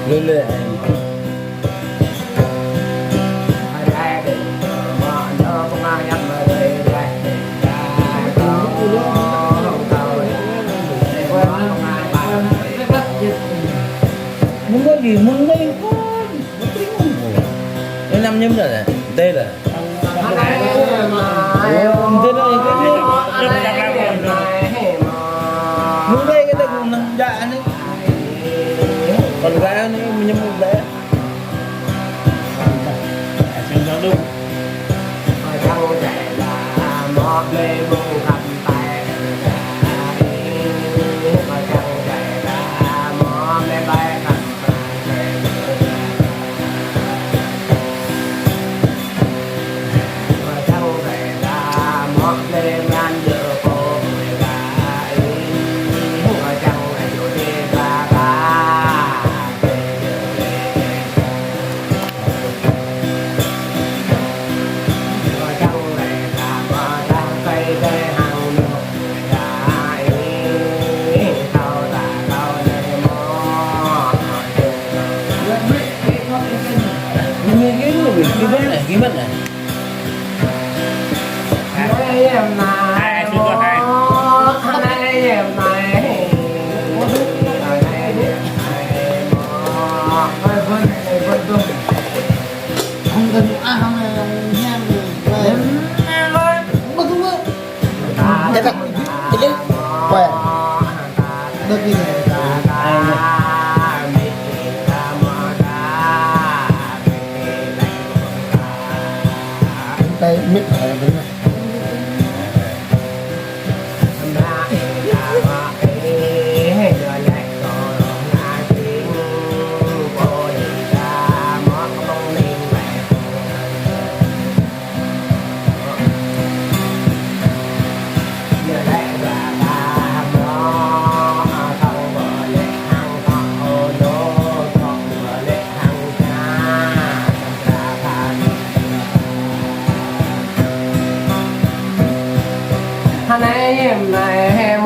Lele. Muốn có gì muốn mấy con nó năm nhâm rồi này tê là tê là cái muốn đây cái này cũng nằm dạ nữa còn gái nữa nhâm một bé xem nó đúng cái mất này em này em này không cần không nha cái này cái quay được gì đây mít ở đây này em này em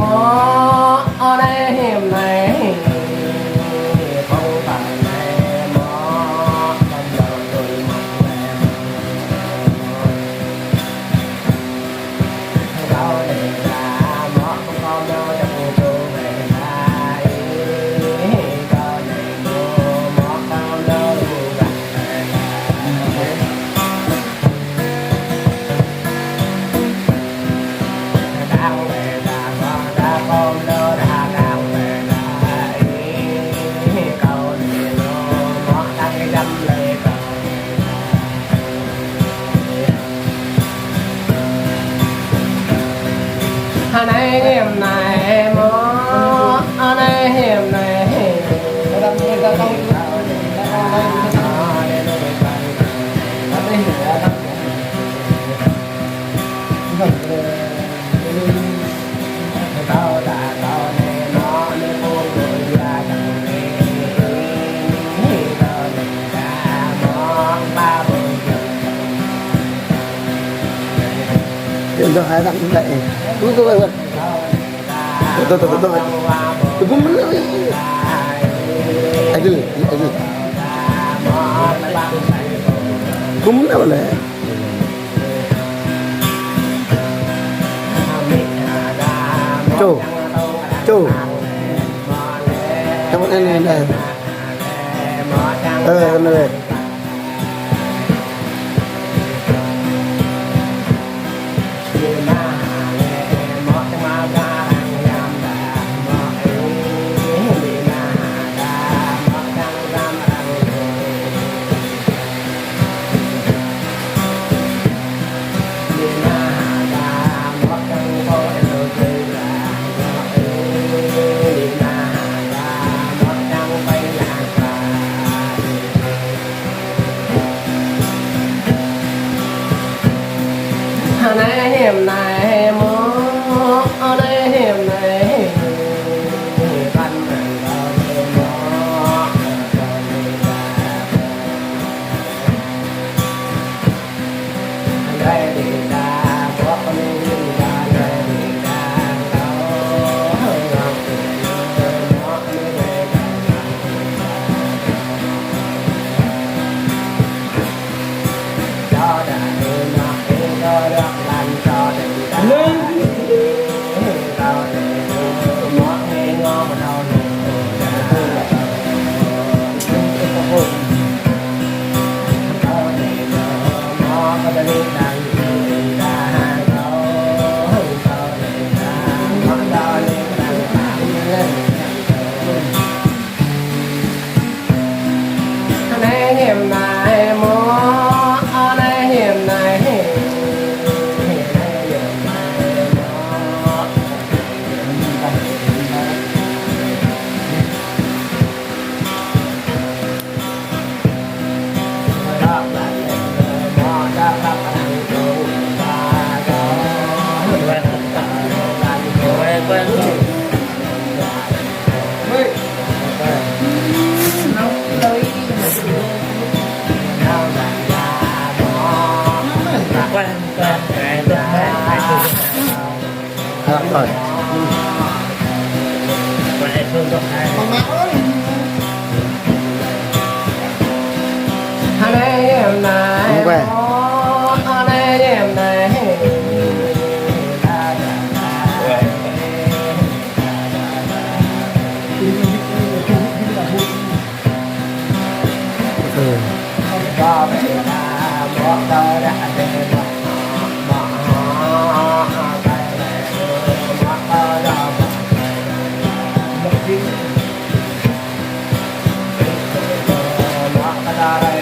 ở đây em này không phải em trong đời tôi mong em đâu để ra nó không có đâu trong tôi về lại đâu để mua nó không đâu gặp anh ấy em này em anh ấy em này cho hai thằng lại tôi cũng muốn nói anh gì cũng muốn nói là chú cảm ơn anh này anh này rồi còn ai thương không ai Còn mặt ơi. anh em này Không về. anh em này ừ. có về là một đời đã về một cái này một đời đó một cái đó